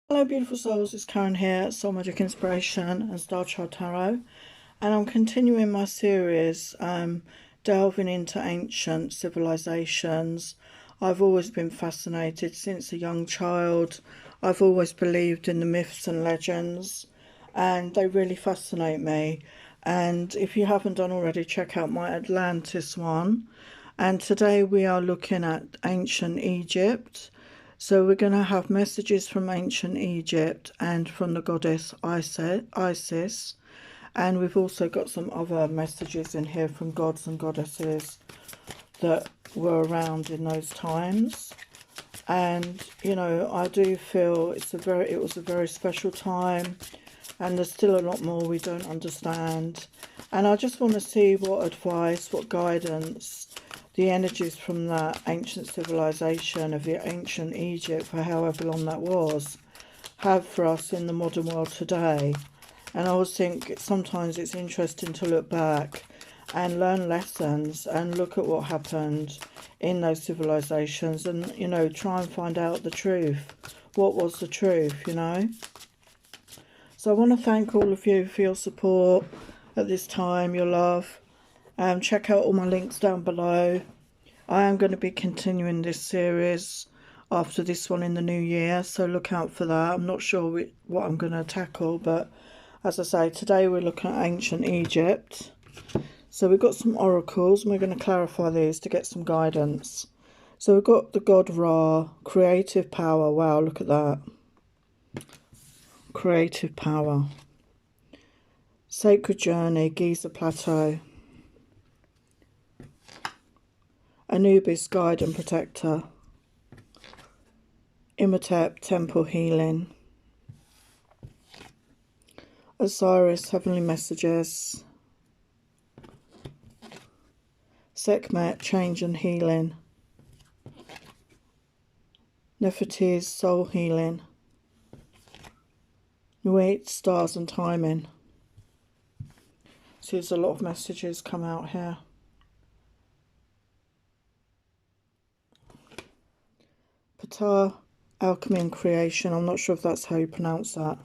Hello beautiful souls, it's Karen here, Soul Magic Inspiration and Star Child Tarot, and I'm continuing my series delving into ancient civilizations. I've always been fascinated since a young child. I've always believed in the myths and legends, and they really fascinate me. And if you haven't done already, check out my Atlantis one. And today we are looking at ancient Egypt. So we're going to have messages from ancient Egypt and from the goddess Isis. And we've also got some other messages in here from gods and goddesses that were around in those times. And I do feel it was a very special time, and there's still a lot more we don't understand. And I just want to see what advice, what guidance the energies from that ancient civilization of the ancient Egypt, for however long that was, have for us in the modern world today. And I always think sometimes it's interesting to look back and learn lessons and look at what happened in those civilizations and, try and find out the truth. What was the truth. So I want to thank all of you for your support at this time, your love. Check out all my links down below. I am going to be continuing this series after this one in the new year, so look out for that. I'm not sure what I'm going to tackle, but as I say, today we're looking at ancient Egypt. So we've got some oracles, and we're going to clarify these to get some guidance. So we've got the god Ra, creative power. Wow, look at that. Creative power. Sacred journey, Giza plateau. Anubis, guide and protector. Imhotep, temple healing. Osiris, heavenly messages. Sekhmet, change and healing. Nefertiti's, soul healing. Nuit, stars and timing. So there's a lot of messages come out here. Ptah, alchemy and creation. I'm not sure if that's how you pronounce that.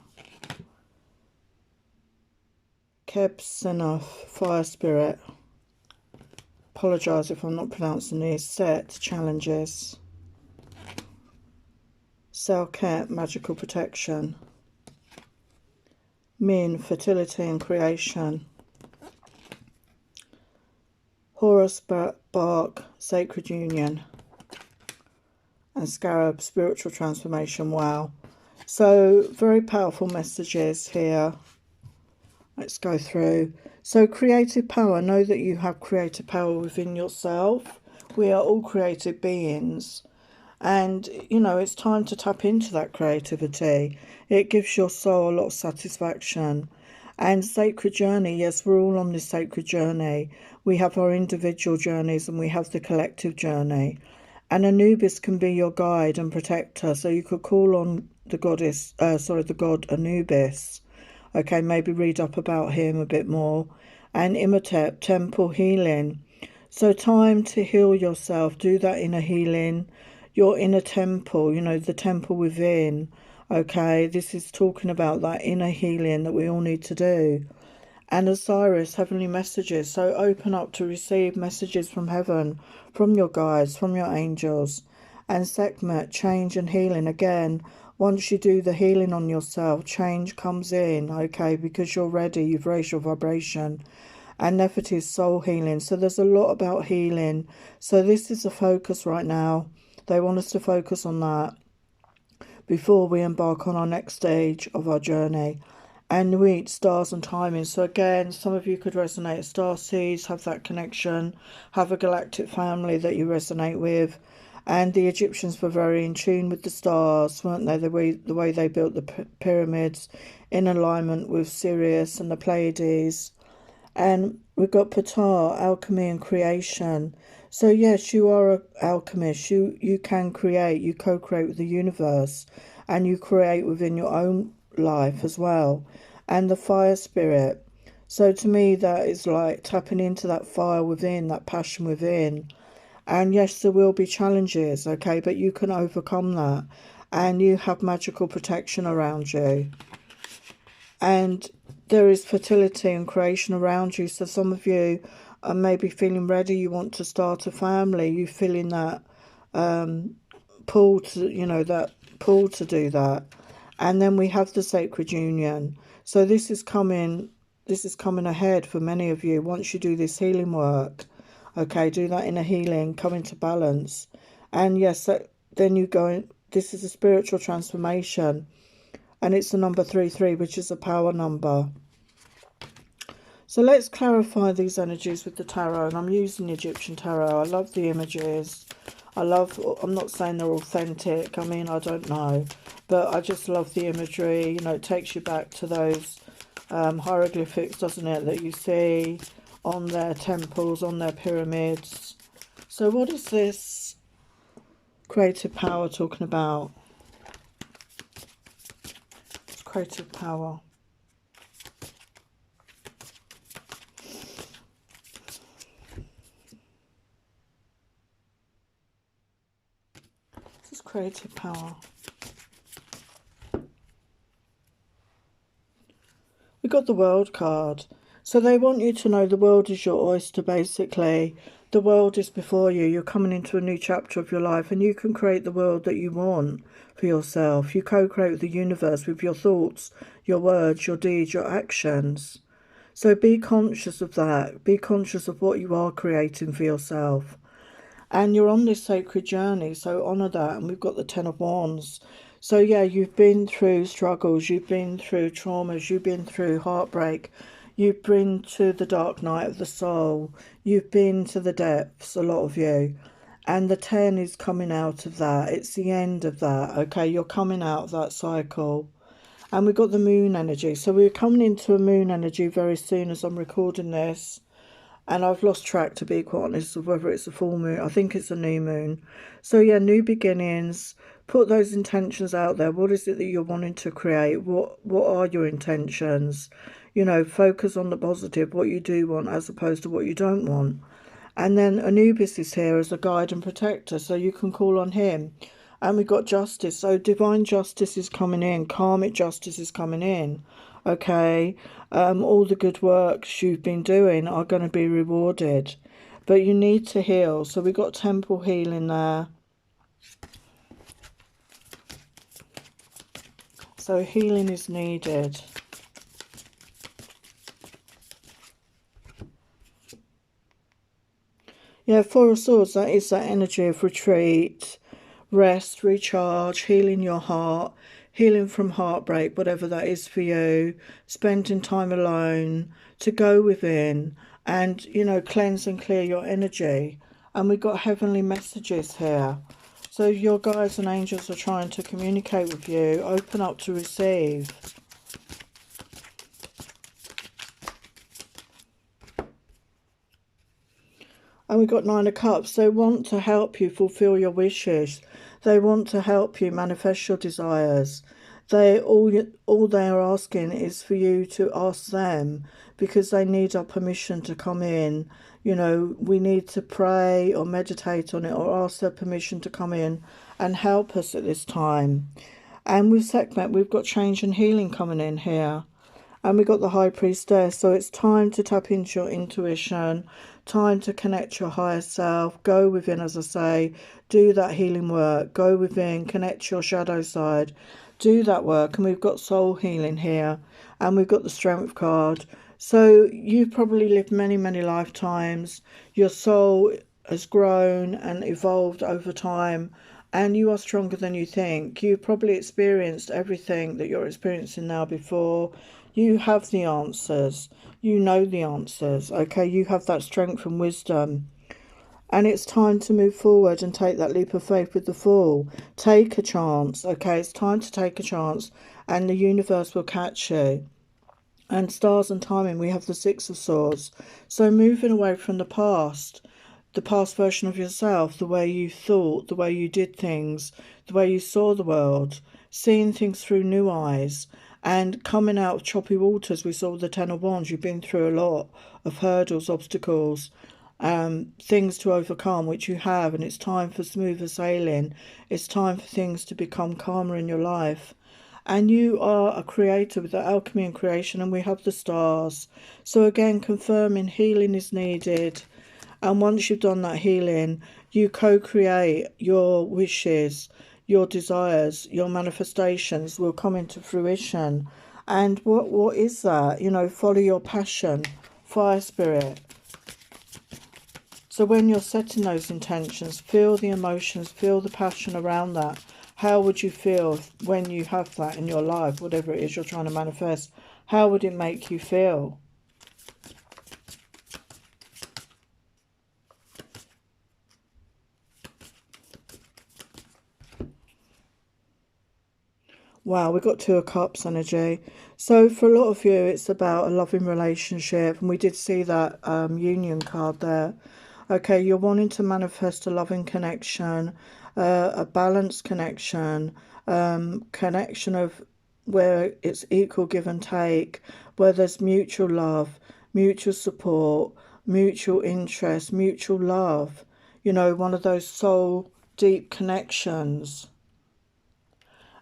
Keb Senoth, fire spirit. Apologise if I'm not pronouncing these. Set, challenges. Selket, magical protection. Min, fertility and creation. Horus bark, sacred union. And Scarab, spiritual transformation. Wow. So very powerful messages here. Let's go through. So creative power. Know that you have creative power within yourself. We are all creative beings. And, it's time to tap into that creativity. It gives your soul a lot of satisfaction. And sacred journey, yes, we're all on this sacred journey. We have our individual journeys and we have the collective journey. And Anubis can be your guide and protector. So you could call on the the god Anubis. Okay, maybe read up about him a bit more. And Imhotep, temple healing. So time to heal yourself. Do that inner healing. Your inner temple, the temple within. Okay, this is talking about that inner healing that we all need to do. And Osiris, heavenly messages. So open up to receive messages from heaven, from your guides, from your angels. And Sekhmet, change and healing. Again, once you do the healing on yourself, change comes in, okay, because you're ready, you've raised your vibration. And Nefertiti's soul healing. So there's a lot about healing. So this is the focus right now. They want us to focus on that before we embark on our next stage of our journey. And Nuit, stars and timing. So again, some of you could resonate as star seeds, have that connection, have a galactic family that you resonate with. And the Egyptians were very in tune with the stars, weren't they? The way they built the pyramids in alignment with Sirius and the Pleiades. And we've got Ptah, alchemy and creation. So yes, you are an alchemist. You can create, you co-create with the universe, and you create within your own life as well. And the fire spirit. So to me, that is like tapping into that fire within, that passion within. And yes, there will be challenges, okay, but you can overcome that. and you have magical protection around you. And there is fertility and creation around you. So some of you are maybe feeling ready. You want to start a family. You feeling that pull to, that pull to do that. And then we have the sacred union. So this is coming ahead for many of you once you do this healing work. Okay, do that inner healing, come into balance. And yes, then you go in, this is a spiritual transformation. And it's the number 33, which is a power number. So let's clarify these energies with the tarot. And I'm using Egyptian tarot. I love the images. I'm not saying they're authentic. I mean, I don't know. But I just love the imagery. It takes you back to those hieroglyphics, doesn't it, that you see on their temples, on their pyramids. So what is this creative power talking about? It's creative power. This is creative power. We got the world card. So they want you to know the world is your oyster, basically. The world is before you. You're coming into a new chapter of your life, and you can create the world that you want for yourself. You co-create with the universe with your thoughts, your words, your deeds, your actions. So be conscious of that. Be conscious of what you are creating for yourself. And you're on this sacred journey, so honour that. And we've got the Ten of Wands. So yeah, you've been through struggles, you've been through traumas, you've been through heartbreak, you've been to the dark night of the soul, you've been to the depths, a lot of you. And the 10 is coming out of that. It's the end of that, okay? You're coming out of that cycle. And we've got the moon energy. So we're coming into a moon energy very soon as I'm recording this. And I've lost track, to be quite honest, of whether it's a full moon. I think it's a new moon. So yeah, new beginnings. Put those intentions out there. What is it that you're wanting to create? What are your intentions? Focus on the positive, what you do want as opposed to what you don't want. And then Anubis is here as a guide and protector, so you can call on him. And we've got justice. So divine justice is coming in. Karmic justice is coming in. Okay. All the good works you've been doing are going to be rewarded. But you need to heal. So we've got temple healing there. So healing is needed. Yeah, Four of Swords, that is that energy of retreat, rest, recharge, healing your heart, healing from heartbreak, whatever that is for you, spending time alone, to go within and, cleanse and clear your energy. And we've got heavenly messages here. So your guides and angels are trying to communicate with you. Open up to receive. And we've got Nine of Cups. They want to help you fulfill your wishes. They want to help you manifest your desires. All they are asking is for you to ask them, because they need our permission to come in. We need to pray or meditate on it or ask their permission to come in and help us at this time. And with Sekhmet, we've got change and healing coming in here. And we got the High Priestess. So it's time to tap into your intuition, time to connect your higher self, go within, as I say, do that healing work, go within, connect your shadow side, do that work. And we've got soul healing here, and we've got the Strength card. So you've probably lived many, many lifetimes. Your soul has grown and evolved over time, and you are stronger than you think. You've probably experienced everything that you're experiencing now before. You have the answers. You know the answers, okay? You have that strength and wisdom. And it's time to move forward and take that leap of faith with the Fool. Take a chance, okay? It's time to take a chance, and the universe will catch you. And stars and timing, we have the Six of Swords. So moving away from the past version of yourself, the way you thought, the way you did things, the way you saw the world, seeing things through new eyes, and coming out of choppy waters. We saw the Ten of Wands. You've been through a lot of hurdles, obstacles, things to overcome, which you have, and it's time for smoother sailing. It's time for things to become calmer in your life. And you are a creator with the alchemy and creation, and we have the stars. So again, confirming healing is needed. And once you've done that healing, you co-create your wishes, your desires, your manifestations will come into fruition. And what is that? You know, follow your passion, fire spirit. So when you're setting those intentions, feel the emotions, feel the passion around that. How would you feel when you have that in your life, whatever it is you're trying to manifest? How would it make you feel? Wow, we've got Two of Cups energy. So for a lot of you, it's about a loving relationship. And we did see that union card there. Okay, you're wanting to manifest a loving connection, a balanced connection, connection of where it's equal give and take, where there's mutual love, mutual support, mutual interest, mutual love. You know, one of those soul deep connections.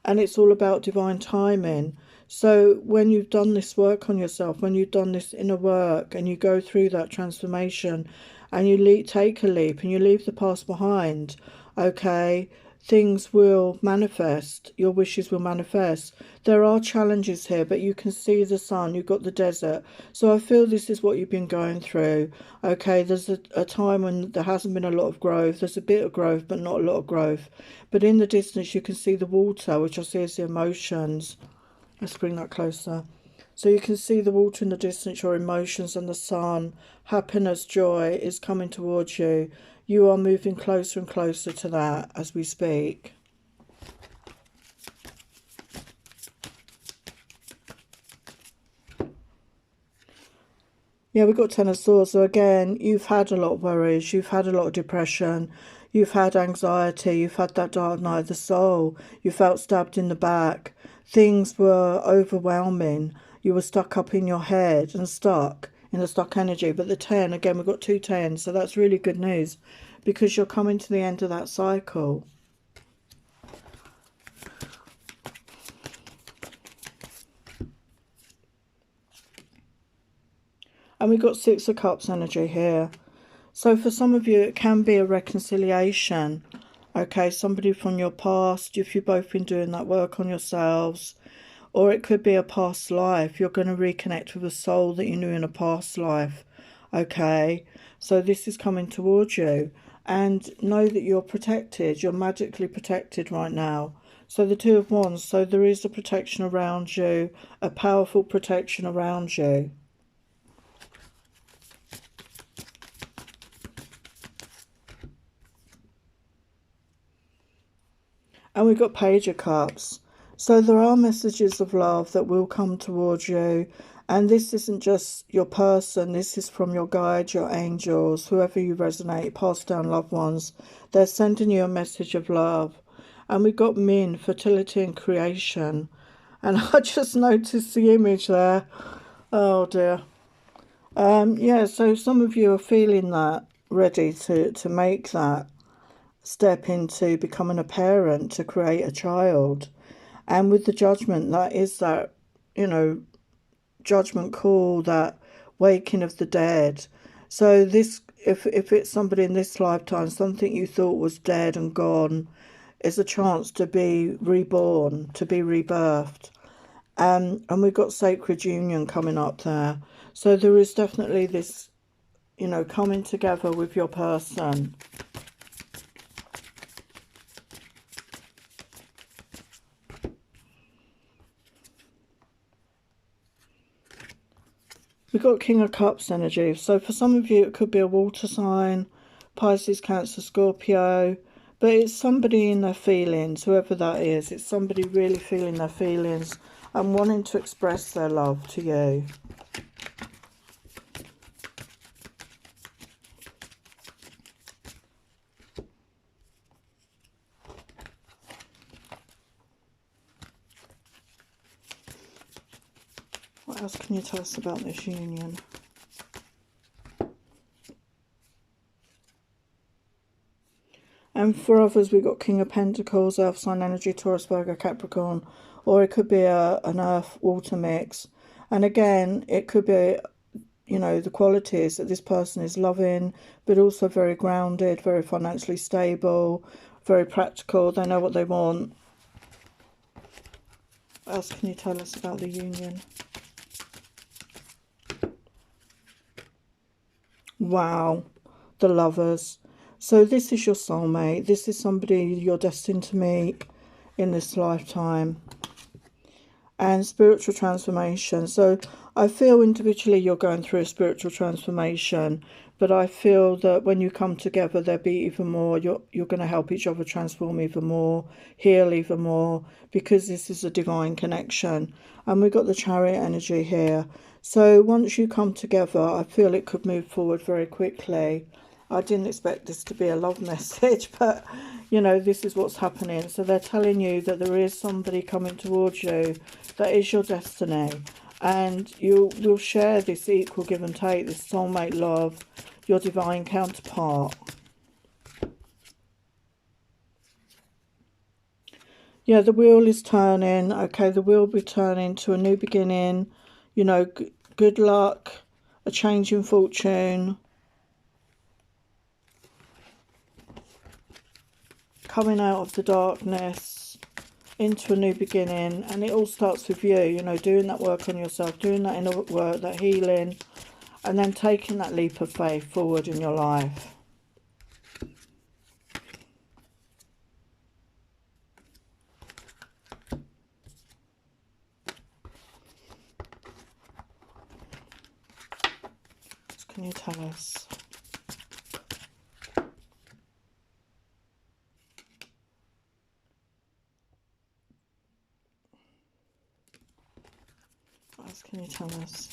And it's all about divine timing. So when you've done this work on yourself, when you've done this inner work and you go through that transformation and you take a leap and you leave the past behind, okay, things will manifest, your wishes will manifest. There are challenges here, but you can see the sun, you've got the desert. So I feel this is what you've been going through. Okay, there's a time when there hasn't been a lot of growth. There's a bit of growth, but not a lot of growth. But in the distance, you can see the water, which I see as the emotions. Let's bring that closer. So you can see the water in the distance, your emotions, and the sun. Happiness, joy is coming towards you. You are moving closer and closer to that as we speak. Yeah, we've got Ten of Swords. So again, you've had a lot of worries. You've had a lot of depression. You've had anxiety. You've had that dark night of the soul. You felt stabbed in the back. Things were overwhelming. You were stuck up in your head and stuck in the stuck energy. But the 10, again, we've got 2 10s. So that's really good news because you're coming to the end of that cycle. And we've got 6 of Cups energy here. So for some of you, it can be a reconciliation. Okay, somebody from your past, if you've both been doing that work on yourselves. Or it could be a past life. You're going to reconnect with a soul that you knew in a past life. Okay, so this is coming towards you. And know that you're protected. You're magically protected right now. So the 2 of Wands. So there is a protection around you. A powerful protection around you. And we've got Page of Cups. So there are messages of love that will come towards you. And this isn't just your person. This is from your guides, your angels, whoever you resonate, passed down loved ones. They're sending you a message of love. And we've got Min, fertility and creation. And I just noticed the image there. Oh dear. Yeah, so some of you are feeling that, ready to make that step into becoming a parent, to create a child. And with the judgment, that is that, you know, judgment call, that waking of the dead. So this, if it's somebody in this lifetime, something you thought was dead and gone, is a chance to be reborn, to be rebirthed. And we've got sacred union coming up there. So there is definitely this, you know, coming together with your person. We've got King of Cups energy. So for some of you, it could be a water sign, Pisces, Cancer, Scorpio. But it's somebody in their feelings, whoever that is. It's somebody really feeling their feelings and wanting to express their love to you. What else can you tell us about this union? And for others, we've got King of Pentacles, Earth sign energy, Taurus, Virgo, Capricorn, or it could be an Earth water mix. And again, it could be, you know, the qualities that this person is loving, but also very grounded, very financially stable, very practical. They know what they want. What else can you tell us about the union? Wow, the Lovers. So this is your soulmate. This is somebody you're destined to meet in this lifetime. And spiritual transformation. So I feel individually you're going through a spiritual transformation, but I feel that when you come together, there'll be even more. You're going to help each other transform even more, heal even more, because this is a divine connection. And we've got the Chariot energy here. So once you come together, I feel it could move forward very quickly. I didn't expect this to be a love message, but, you know, this is what's happening. So they're telling you that there is somebody coming towards you that is your destiny. And you will share this equal give and take, this soulmate love, your divine counterpart. Yeah, the wheel is turning. Okay, the wheel will be turning to a new beginning. You know, good luck, a change in fortune. Coming out of the darkness into a new beginning. And it all starts with you know, doing that work on yourself, doing that inner work, that healing, and then taking that leap of faith forward in your life. What can you tell us? What else can you tell us?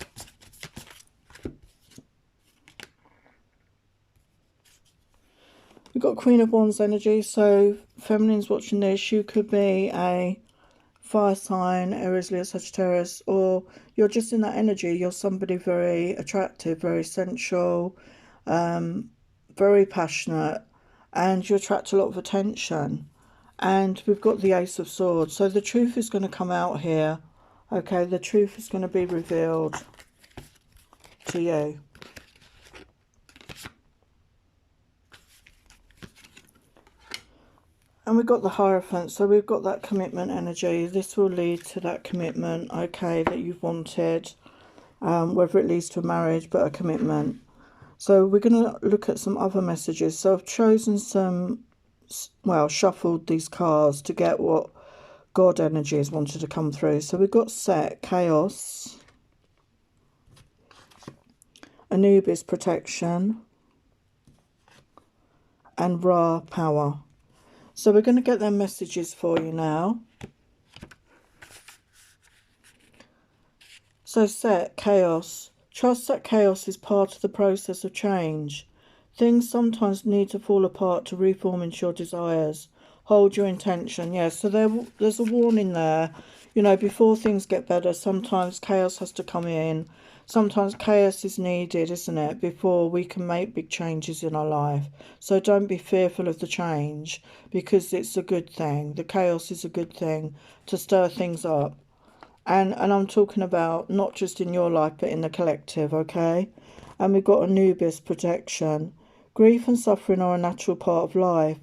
We've got Queen of Wands energy, so feminine's watching this. You could be a fire sign, Aries, Leo, Sagittarius, or you're just in that energy. You're somebody very attractive, very sensual, very passionate, and you attract a lot of attention. And we've got the Ace of Swords, so the truth is going to come out here. Okay, the truth is going to be revealed to you. And we've got the Hierophant, so we've got that commitment energy. This will lead to that commitment, okay, that you've wanted, whether it leads to a marriage, but a commitment. So we're going to look at some other messages. So I've chosen some, well, shuffled these cards to get what God energies wanted to come through. So we've got Set, Chaos, Anubis, Protection, and Ra, Power. So we're going to get them messages for you now. So Set, Chaos. Trust that chaos is part of the process of change. Things sometimes need to fall apart to reform into your desires. Hold your intention. Yes, so there's a warning there. You know, before things get better, sometimes chaos has to come in. Sometimes chaos is needed, isn't it, before we can make big changes in our life. So don't be fearful of the change, because it's a good thing. The chaos is a good thing to stir things up. And I'm talking about not just in your life, but in the collective, okay? And we've got Anubis, Protection. Grief and suffering are a natural part of life.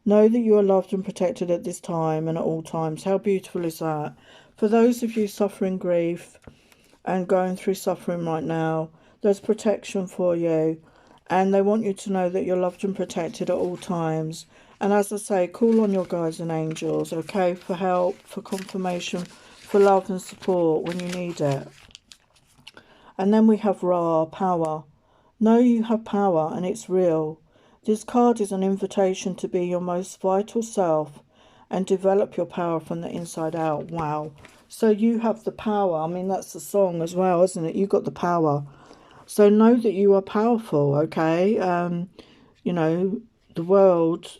Know that you are loved and protected at this time and at all times. How beautiful is that? For those of you suffering grief and going through suffering right now, there's protection for you. And they want you to know that you're loved and protected at all times. And as I say, call on your guides and angels, okay, for help, for confirmation, for love and support when you need it. And then we have Ra, Power. Know you have power and it's real. This card is an invitation to be your most vital self and develop your power from the inside out. Wow. So you have the power. I mean, that's the song as well, isn't it? You got the power. So know that you are powerful, okay? You know, the world,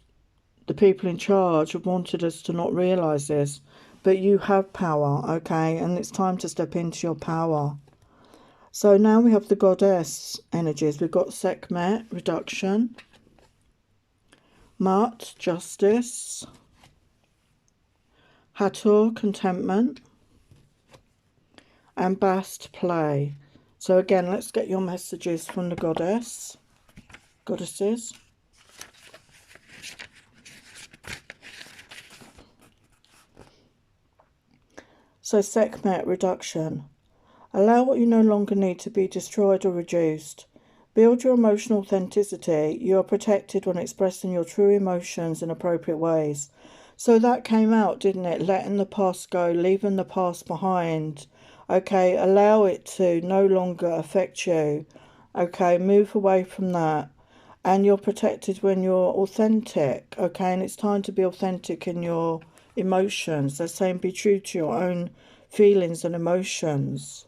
the people in charge have wanted us to not realise this. But you have power, okay? And it's time to step into your power. So now we have the Goddess energies. We've got Sekhmet, Reduction, Mut, justice. Hathor, contentment. And Bast, play. So again, let's get your messages from the goddesses. So Sekhmet, reduction. Allow what you no longer need to be destroyed or reduced. Build your emotional authenticity. You are protected when expressing your true emotions in appropriate ways. So that came out, didn't it? Letting the past go, leaving the past behind. Okay, allow it to no longer affect you. Okay, move away from that. And you're protected when you're authentic. Okay, and it's time to be authentic in your emotions. They're saying be true to your own feelings and emotions.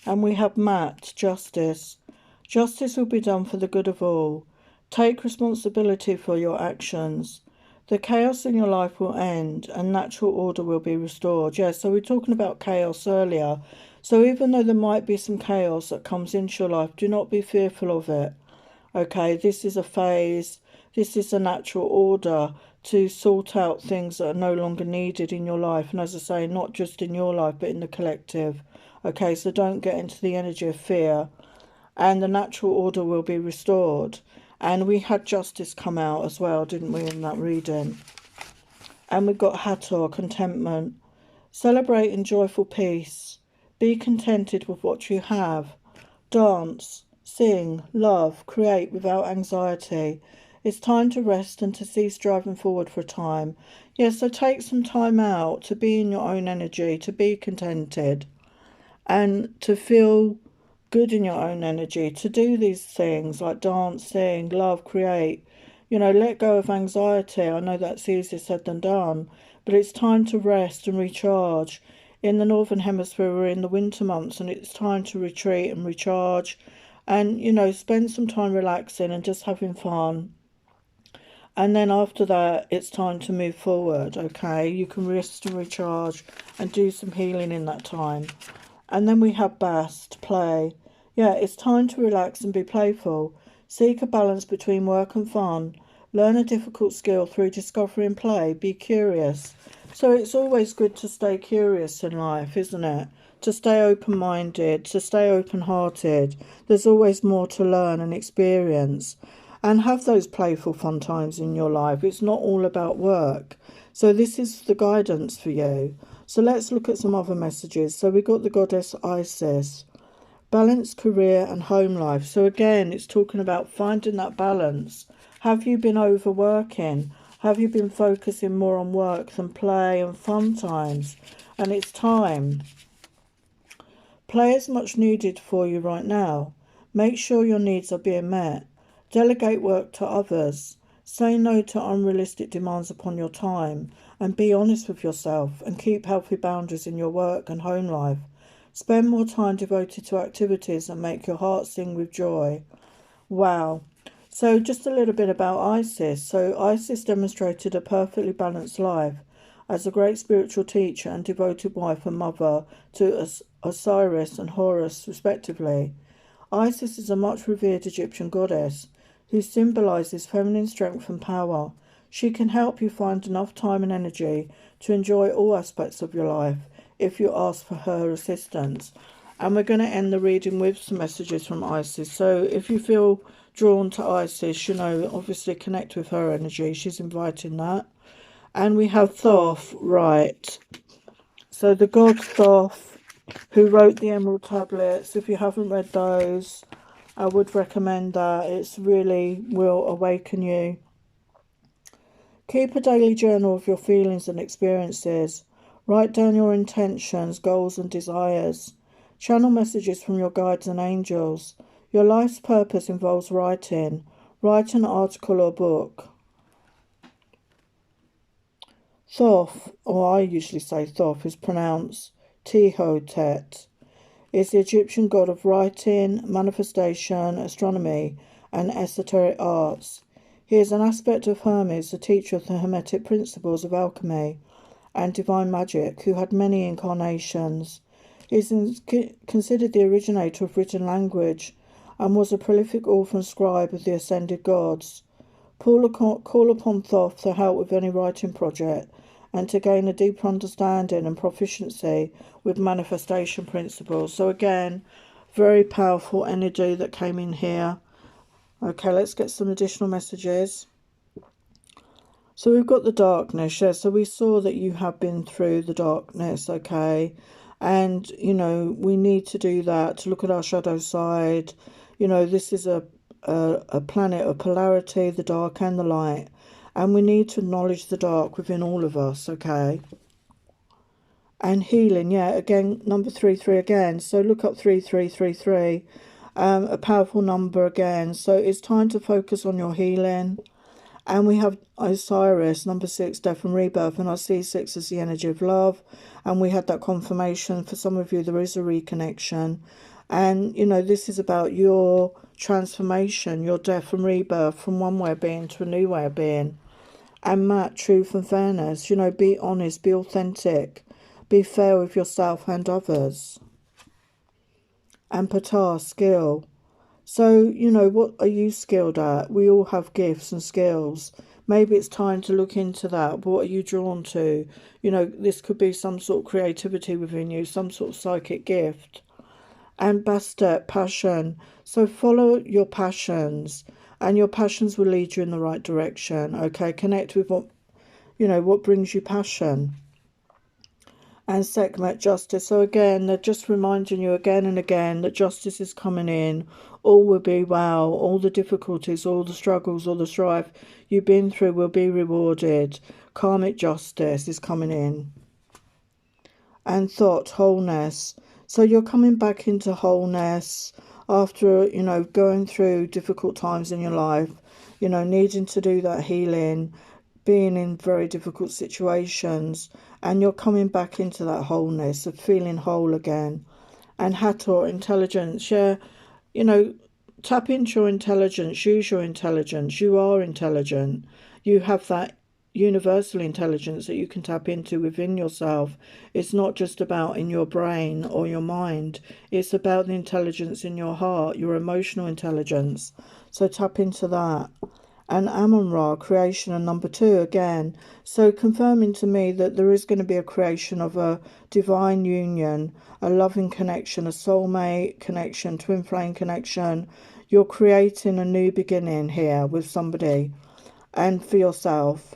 And we have Matt, justice. Justice will be done for the good of all. Take responsibility for your actions. The chaos in your life will end and natural order will be restored. Yes, so we're talking about chaos earlier. So even though there might be some chaos that comes into your life, do not be fearful of it. Okay, this is a phase. This is a natural order to sort out things that are no longer needed in your life. And as I say, not just in your life, but in the collective. Okay, so don't get into the energy of fear. And the natural order will be restored. And we had justice come out as well, didn't we, in that reading? And we got Hathor, contentment. Celebrate in joyful peace. Be contented with what you have. Dance, sing, love, create without anxiety. It's time to rest and to cease driving forward for a time. Yes, so take some time out to be in your own energy, to be contented, and to feel good in your own energy, to do these things like dance, sing, love, create. You know, let go of anxiety. I know that's easier said than done, but it's time to rest and recharge. In the Northern Hemisphere, we're in the winter months and it's time to retreat and recharge and, you know, spend some time relaxing and just having fun. And then after that, it's time to move forward, okay? You can rest and recharge and do some healing in that time. And then we have Bast, play. Yeah, it's time to relax and be playful. Seek a balance between work and fun. Learn a difficult skill through discovery and play. Be curious. So it's always good to stay curious in life, isn't it? To stay open-minded, to stay open-hearted. There's always more to learn and experience. And have those playful fun times in your life. It's not all about work. So this is the guidance for you. So let's look at some other messages. So we got the goddess Isis. Balance career and home life. So again, it's talking about finding that balance. Have you been overworking? Have you been focusing more on work than play and fun times? And it's time. Play is much needed for you right now. Make sure your needs are being met. Delegate work to others. Say no to unrealistic demands upon your time and be honest with yourself and keep healthy boundaries in your work and home life. Spend more time devoted to activities that make your heart sing with joy. Wow. So just a little bit about Isis. So Isis demonstrated a perfectly balanced life as a great spiritual teacher and devoted wife and mother to Osiris and Horus respectively. Isis is a much revered Egyptian goddess who symbolises feminine strength and power. She can help you find enough time and energy to enjoy all aspects of your life if you ask for her assistance. And we're going to end the reading with some messages from Isis. So if you feel drawn to Isis, you know, obviously connect with her energy. She's inviting that. And we have Thoth, right. So the god Thoth, who wrote the Emerald Tablets. If you haven't read those, I would recommend that. It's really will awaken you. Keep a daily journal of your feelings and experiences. Write down your intentions, goals and desires. Channel messages from your guides and angels. Your life's purpose involves writing. Write an article or book. Thoth, or I usually say Thoth, is pronounced Tehotet. Is the Egyptian god of writing, manifestation, astronomy, and esoteric arts. He is an aspect of Hermes, the teacher of the Hermetic principles of alchemy and divine magic, who had many incarnations. He is considered the originator of written language and was a prolific author and scribe of the ascended gods. Call upon Thoth to help with any writing project and to gain a deeper understanding and proficiency with manifestation principles. So again, very powerful energy that came in here. Okay, let's get some additional messages. So we've got the darkness, yeah. So we saw that you have been through the darkness, okay? And, you know, we need to do that, to look at our shadow side. You know, this is a planet of polarity, the dark and the light. And we need to acknowledge the dark within all of us, okay? And healing, yeah, again, number 33 again. So look up 3333, a powerful number again. So it's time to focus on your healing. And we have Osiris, number 6, death and rebirth. And I see 6 as the energy of love. And we had that confirmation. For some of you, there is a reconnection. And, you know, this is about your transformation, your death and rebirth from one way of being to a new way of being. And Matt, truth and fairness. You know, be honest, be authentic. Be fair with yourself and others. And Ptah, skill. So, you know, what are you skilled at? We all have gifts and skills. Maybe it's time to look into that. What are you drawn to? You know, this could be some sort of creativity within you, some sort of psychic gift. And Bastet, passion. So follow your passions, and your passions will lead you in the right direction. Okay, connect with what, you know, what brings you passion. And Sekhmet, justice. So again, they're just reminding you again and again that justice is coming in. All will be well. All the difficulties, all the struggles, all the strife you've been through will be rewarded. Karmic justice is coming in. And thought, wholeness. So you're coming back into wholeness after, you know, going through difficult times in your life, you know, needing to do that healing, being in very difficult situations, and you're coming back into that wholeness of feeling whole again. And Hathor, intelligence, yeah, you know, tap into your intelligence, use your intelligence. You are intelligent. You have that universal intelligence that you can tap into within yourself. It's not just about in your brain or your mind. It's about the intelligence in your heart, your emotional intelligence. So tap into that. And Amun-Ra, creation, and number 2 again. So confirming to me that there is going to be a creation of a divine union, a loving connection, a soulmate connection, twin flame connection. You're creating a new beginning here with somebody and for yourself.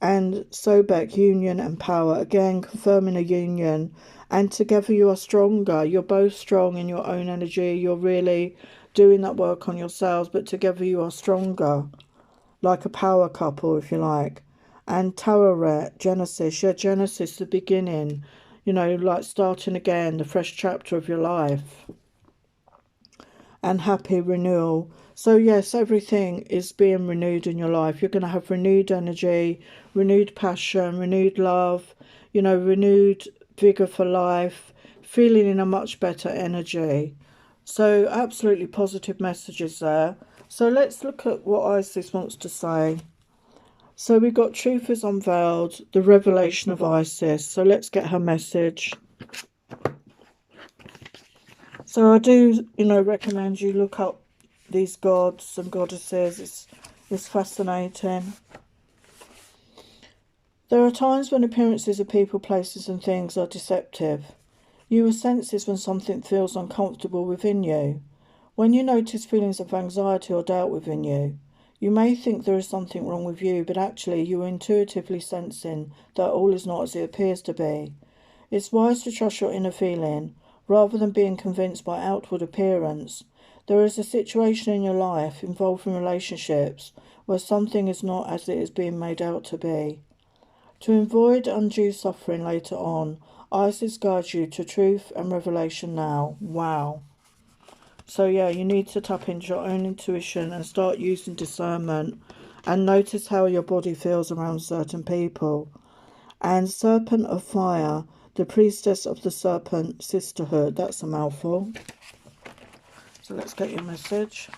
And Sobek, union and power, again confirming a union. And together you are stronger. You're both strong in your own energy. You're really doing that work on yourselves, but together you are stronger. Like a power couple, if you like. And Taweret, Genesis, yeah, Genesis, the beginning, you know, like starting again, the fresh chapter of your life. And happy renewal. So yes, everything is being renewed in your life. You're going to have renewed energy, renewed passion, renewed love, you know, renewed vigor for life, feeling in a much better energy. So absolutely positive messages there. So let's look at what Isis wants to say. So we've got truth is unveiled, the revelation of Isis. So let's get her message. So I do, you know, recommend you look up these gods and goddesses. It's fascinating. There are times when appearances of people, places and things are deceptive. You will sense this when something feels uncomfortable within you. When you notice feelings of anxiety or doubt within you, you may think there is something wrong with you, but actually you are intuitively sensing that all is not as it appears to be. It's wise to trust your inner feeling, rather than being convinced by outward appearance. There is a situation in your life involving relationships where something is not as it is being made out to be. To avoid undue suffering later on, Isis guides you to truth and revelation now. Wow. So yeah, you need to tap into your own intuition and start using discernment and notice how your body feels around certain people. And Serpent of Fire, the priestess of the Serpent Sisterhood. That's a mouthful. So let's get your message.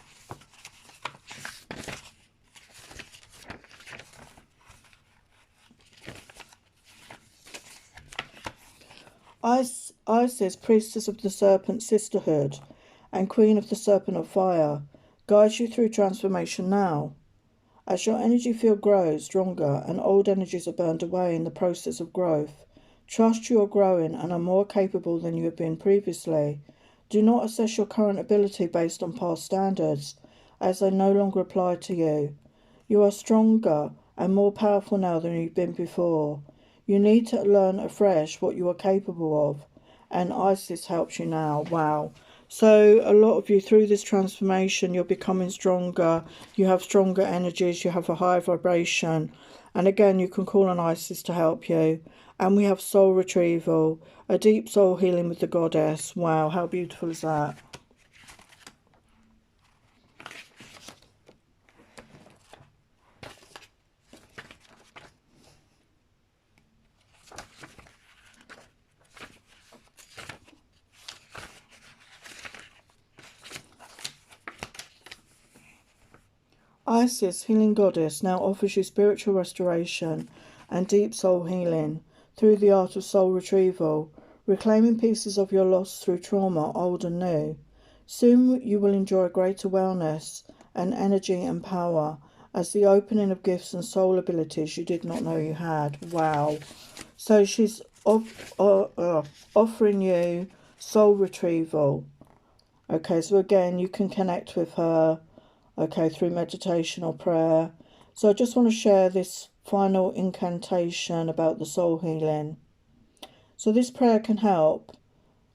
Isis, priestess of the Serpent Sisterhood. and Queen of the Serpent of Fire, guides you through transformation now. As your energy field grows stronger and old energies are burned away in the process of growth, trust you are growing and are more capable than you have been previously. Do not assess your current ability based on past standards, as they no longer apply to you. You are stronger and more powerful now than you've been before. You need to learn afresh what you are capable of, and Isis helps you now. Wow. So a lot of you, through this transformation, you're becoming stronger. You have stronger energies. You have a higher vibration. And again, you can call on Isis to help you. And we have soul retrieval, a deep soul healing with the goddess. Wow, how beautiful is that? Isis, healing goddess, now offers you spiritual restoration and deep soul healing through the art of soul retrieval, reclaiming pieces of your loss through trauma, old and new. Soon you will enjoy greater wellness and energy and power as the opening of gifts and soul abilities you did not know you had. Wow. So she's offering you soul retrieval. Okay, so again, you can connect with her, okay, through meditation or prayer. So I just want to share this final incantation about the soul healing. So this prayer can help,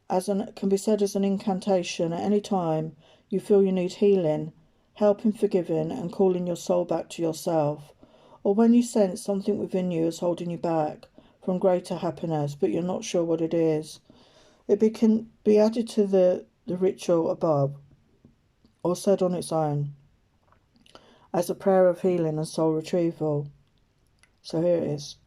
can be said as an incantation at any time you feel you need healing, help in forgiving and calling your soul back to yourself, or when you sense something within you is holding you back from greater happiness, but you're not sure what it is. Can be added to the ritual above, or said on its own, as a prayer of healing and soul retrieval. So here it is.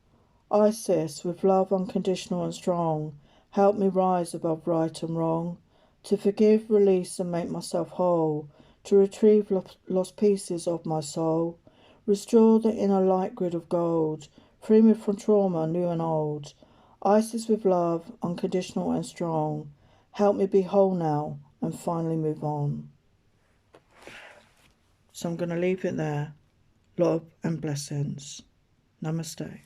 Isis, with love unconditional and strong, help me rise above right and wrong, to forgive, release and make myself whole, to retrieve lost pieces of my soul, restore the inner light grid of gold, free me from trauma, new and old. Isis, with love unconditional and strong, help me be whole now and finally move on. So I'm going to leave it there. Love and blessings. Namaste.